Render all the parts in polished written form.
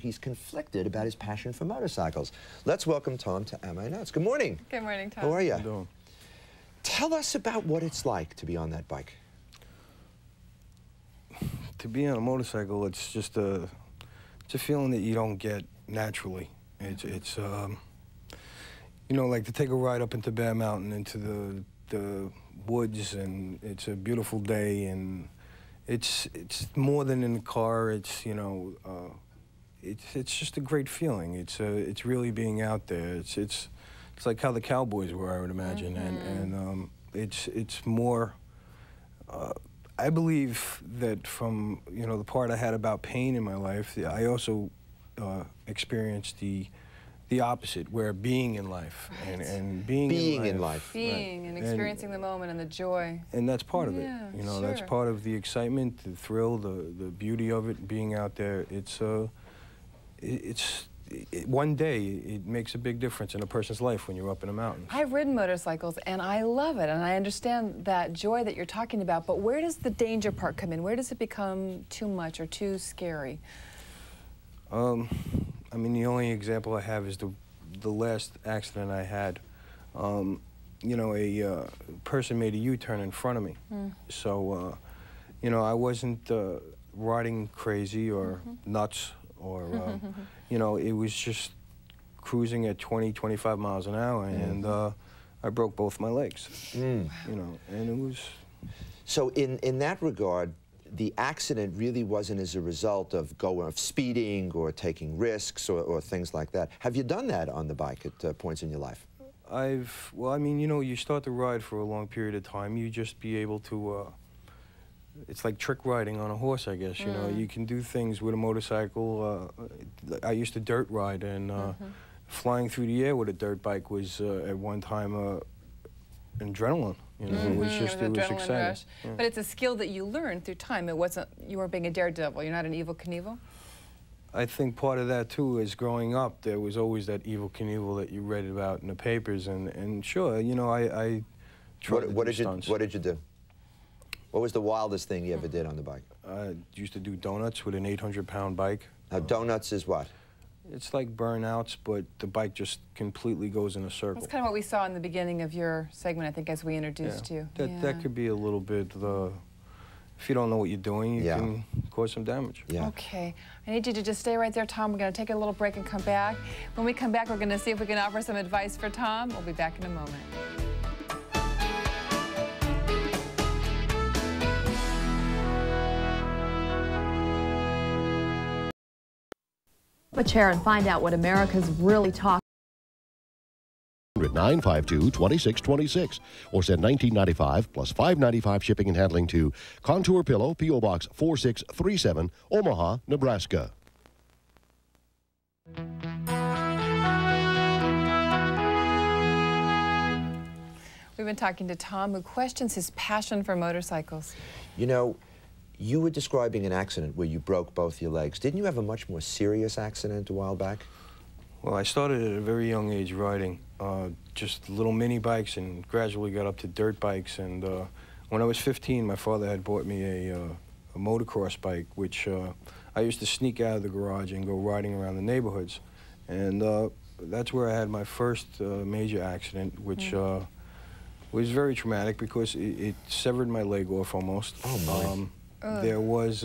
He's conflicted about his passion for motorcycles. Let's welcome Tom to Am I Nuts? Good morning. Good morning, Tom. How are you? How you doing? Tell us about what it's like to be on that bike. To be on a motorcycle, it's just it's a feeling that you don't get naturally. It's you know, like to take a ride up into Bear Mountain, into the woods, and it's a beautiful day, and it's more than in the car. It's, you know, it's just a great feeling. It's really being out there. It's like how the Cowboys were, I would imagine, and it's more. I believe that from, you know, the part I had about pain in my life, I also experienced the opposite, where being in life and being in life. Being and experiencing the moment and the joy. And that's part of it. You know, sure. that's part of the excitement, the thrill, the beauty of it, being out there. One day, it makes a big difference in a person's life when you're up in the mountains. I've ridden motorcycles and I love it, and I understand that joy that you're talking about, but where does the danger part come in? Where does it become too much or too scary? I mean, the only example I have is the last accident I had. You know, a person made a U-turn in front of me. So, you know, I wasn't riding crazy or nuts or, you know, it was just cruising at 20, 25 miles an hour, and I broke both my legs, you know, and it was... So in that regard, the accident really wasn't as a result of speeding or taking risks or things like that. Have you done that on the bike at points in your life? Well, I mean, you know, you start to ride for a long period of time, you just be able to, it's like trick riding on a horse, I guess, you know. You can do things with a motorcycle. I used to dirt ride, and flying through the air with a dirt bike was, at one time, adrenaline. You know, it was just, it was exciting. Rush. But it's a skill that you learned through time. It wasn't, you weren't being a daredevil. You're not an Evel Knievel? I think part of that, too, is growing up, there was always that Evel Knievel that you read about in the papers, and sure, you know, I tried what did you do? What was the wildest thing you ever did on the bike? I used to do donuts with an 800-pound bike. Now, donuts is what? It's like burnouts, but the bike just completely goes in a circle. That's kind of what we saw in the beginning of your segment, I think, as we introduced you. That could be a little bit, if you don't know what you're doing, you can cause some damage. Okay. I need you to just stay right there, Tom. We're going to take a little break and come back. When we come back, we're going to see if we can offer some advice for Tom. We'll be back in a moment. A chair and find out what America's really talking. 952-2626 or send $19.95 plus $5.95 shipping and handling to Contour Pillow, P.O. Box 4637, Omaha, Nebraska. We've been talking to Tom, who questions his passion for motorcycles. You know, you were describing an accident where you broke both your legs. Didn't you have a much more serious accident a while back? Well, I started at a very young age riding just little mini bikes and gradually got up to dirt bikes. And when I was 15, my father had bought me a motocross bike, which I used to sneak out of the garage and go riding around the neighborhoods. And that's where I had my first major accident, which was very traumatic because it severed my leg off almost. Oh, my. There was,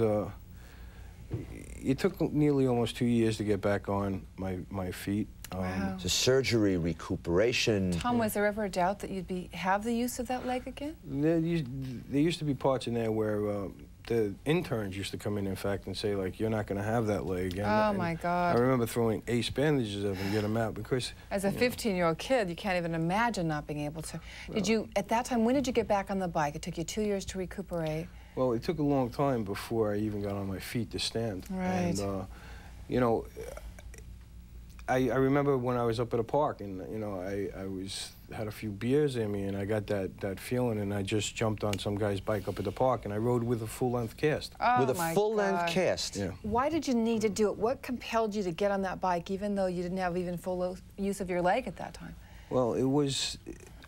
it took nearly almost 2 years to get back on my feet. Wow. So surgery, recuperation. Tom, was there ever a doubt that you'd have the use of that leg again? There used to be parts in there where the interns used to come in fact, and say, like, you're not going to have that leg. And, my God. I remember throwing ace bandages up and get them out because... As a 15-year-old kid, you can't even imagine not being able to. Did you, at that time, when did you get back on the bike? It took you 2 years to recuperate. Well, it took a long time before I even got on my feet to stand. Right. And, you know, I remember when I was up at a park and, you know, I had a few beers in me and I got that feeling and I just jumped on some guy's bike up at the park and I rode with a full-length cast. Oh, with a full-length cast? Yeah. Why did you need to do it? What compelled you to get on that bike even though you didn't have even full use of your leg at that time? Well, it was...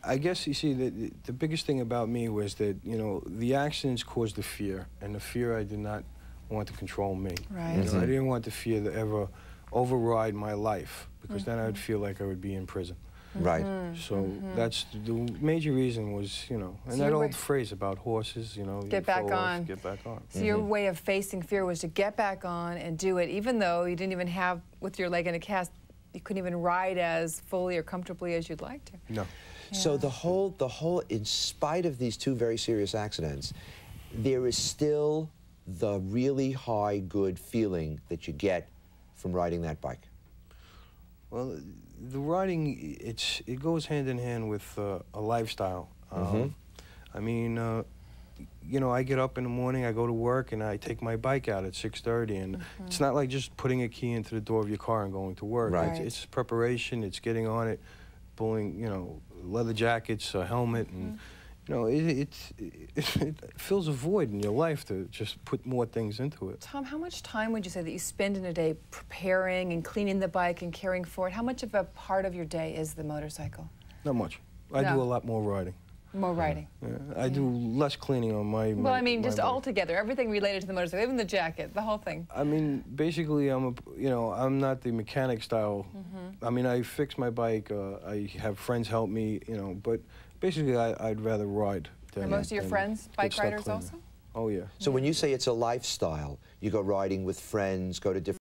I guess, you see, the biggest thing about me was that, you know, the accidents caused the fear, and the fear I did not want to control me. Right. You know, I didn't want the fear to ever override my life, because then I'd feel like I would be in prison. Right. So that's the major reason was, you know, and So that your old way- phrase about horses, you know, you Get back fall off, on. get back on. So your way of facing fear was to get back on and do it, even though you didn't even have, with your leg in a cast, you couldn't even ride as fully or comfortably as you'd like to. No. So the whole, in spite of these two very serious accidents, there is still the really high, good feeling that you get from riding that bike. Well, the riding, it goes hand in hand with a lifestyle. I mean, you know, I get up in the morning, I go to work, and I take my bike out at 6:30, and it's not like just putting a key into the door of your car and going to work. Right. It's preparation, it's getting on it, pulling, you know, leather jackets, a helmet, and, you know, it fills a void in your life to just put more things into it. Tom, how much time would you say that you spend in a day preparing and cleaning the bike and caring for it? How much of a part of your day is the motorcycle? Not much. I do No. a lot more riding. More riding. Yeah, I do less cleaning on my Well, I mean, my just bike. all together, everything related to the motorcycle, even the jacket, the whole thing. I mean, basically, I'm not the mechanic style. I mean, I fix my bike. I have friends help me, you know. But basically, I'd rather ride. Are most of your than friends get bike stuck riders cleaning. also? Oh yeah. So when you say it's a lifestyle, you go riding with friends, go to different